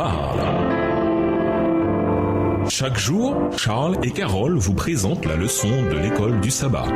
parle. Chaque jour, Charles et Carole vous présentent la leçon de l'école du sabbat.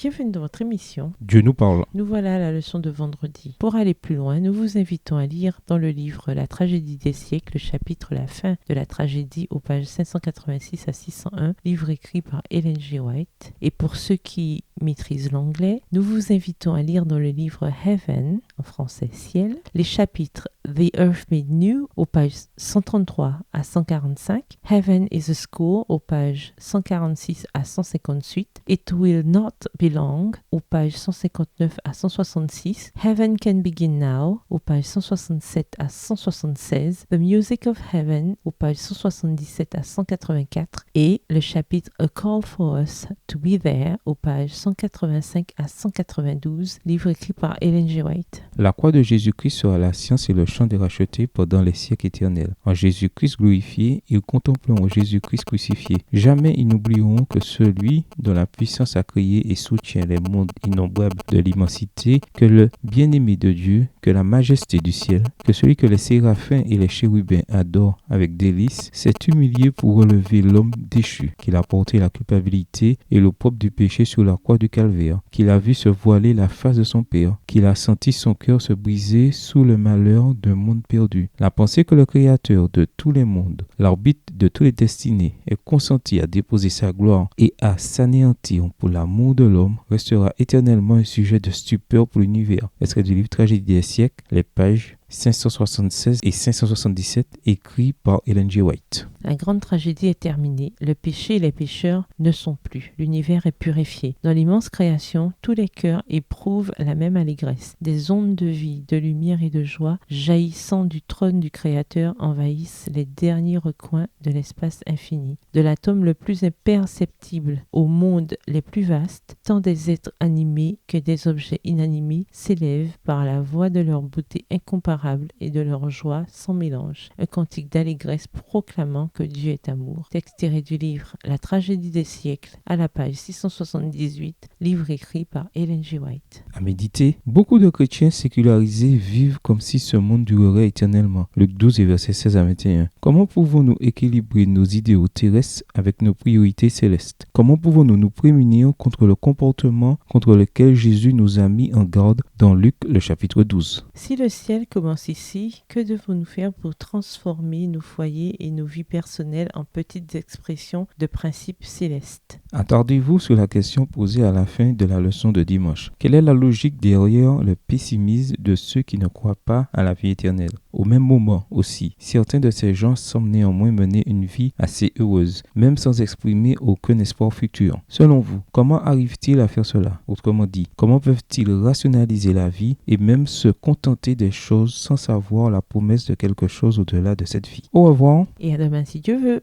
Bienvenue dans votre émission. Dieu nous parle. Nous voilà à la leçon de vendredi. Pour aller plus loin, nous vous invitons à lire dans le livre La tragédie des siècles, le chapitre La fin de la tragédie aux pages 586 à 601, livre écrit par Ellen G. White. Et pour ceux qui maîtrisent l'anglais, nous vous invitons à lire dans le livre Heaven, en français ciel, les chapitres The Earth Made New aux pages 133 à 145, Heaven is a School aux pages 146 à 158, It Will Not Belong aux pages 159 à 166, Heaven Can Begin Now aux pages 167 à 176, The Music of Heaven aux pages 177 à 184 et le chapitre A Call for Us to Be There aux pages 185 à 192, livre écrit par Ellen G. White. La croix de Jésus-Christ sera la science et le chant des rachetés pendant les siècles éternels. En Jésus-Christ glorifié, ils contempleront Jésus-Christ crucifié. Jamais ils n'oublieront que celui dont la puissance a créé et soutient les mondes innombrables de l'immensité, que le bien-aimé de Dieu, que la majesté du ciel, que celui que les séraphins et les chérubins adorent avec délice, s'est humilié pour relever l'homme déchu, qu'il a porté la culpabilité et l'opprobre du péché sur la croix du calvaire, qu'il a vu se voiler la face de son Père, qu'il a senti son cœur se briser sous le malheur d'un monde perdu. La pensée que le Créateur de tous les mondes, l'arbitre de toutes les destinées, est consenti à déposer sa gloire et à s'anéantir pour l'amour de l'homme restera éternellement un sujet de stupeur pour l'univers. Extrait du livre Tragédie des siècles, les pages 576 et 577, écrit par Ellen G. White. La grande tragédie est terminée. Le péché et les pécheurs ne sont plus. L'univers est purifié. Dans l'immense création, tous les cœurs éprouvent la même allégresse. Des ondes de vie, de lumière et de joie jaillissant du trône du Créateur envahissent les derniers recoins de l'espace infini. De l'atome le plus imperceptible au monde les plus vastes, tant des êtres animés que des objets inanimés s'élèvent par la voix de leur beauté incomparable et de leur joie sans mélange. Un cantique d'allégresse proclamant que Dieu est amour. Texte tiré du livre La tragédie des siècles, à la page 678, livre écrit par Ellen G. White. À méditer, beaucoup de chrétiens sécularisés vivent comme si ce monde durerait éternellement. Luc 12 et versets 16 à 21. Comment pouvons-nous équilibrer nos idéaux terrestres avec nos priorités célestes? Comment pouvons-nous nous prémunir contre le comportement contre lequel Jésus nous a mis en garde dans Luc le chapitre 12? Si le ciel commence ici, que devons-nous faire pour transformer nos foyers et nos vies personnelles en petites expressions de principes célestes? Attardez-vous sur la question posée à la fin de la leçon de dimanche. Quelle est la logique derrière le pessimisme de ceux qui ne croient pas à la vie éternelle? Au même moment aussi, certains de ces gens semblent néanmoins mener une vie assez heureuse, même sans exprimer aucun espoir futur. Selon vous, comment arrivent-ils à faire cela? Autrement dit, comment peuvent-ils rationaliser la vie et même se contenter des choses sans savoir la promesse de quelque chose au-delà de cette vie? Au revoir. Et à demain si Dieu veut.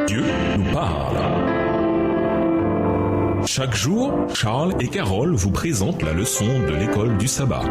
Dieu nous parle. Chaque jour, Charles et Carole vous présentent la leçon de l'école du sabbat.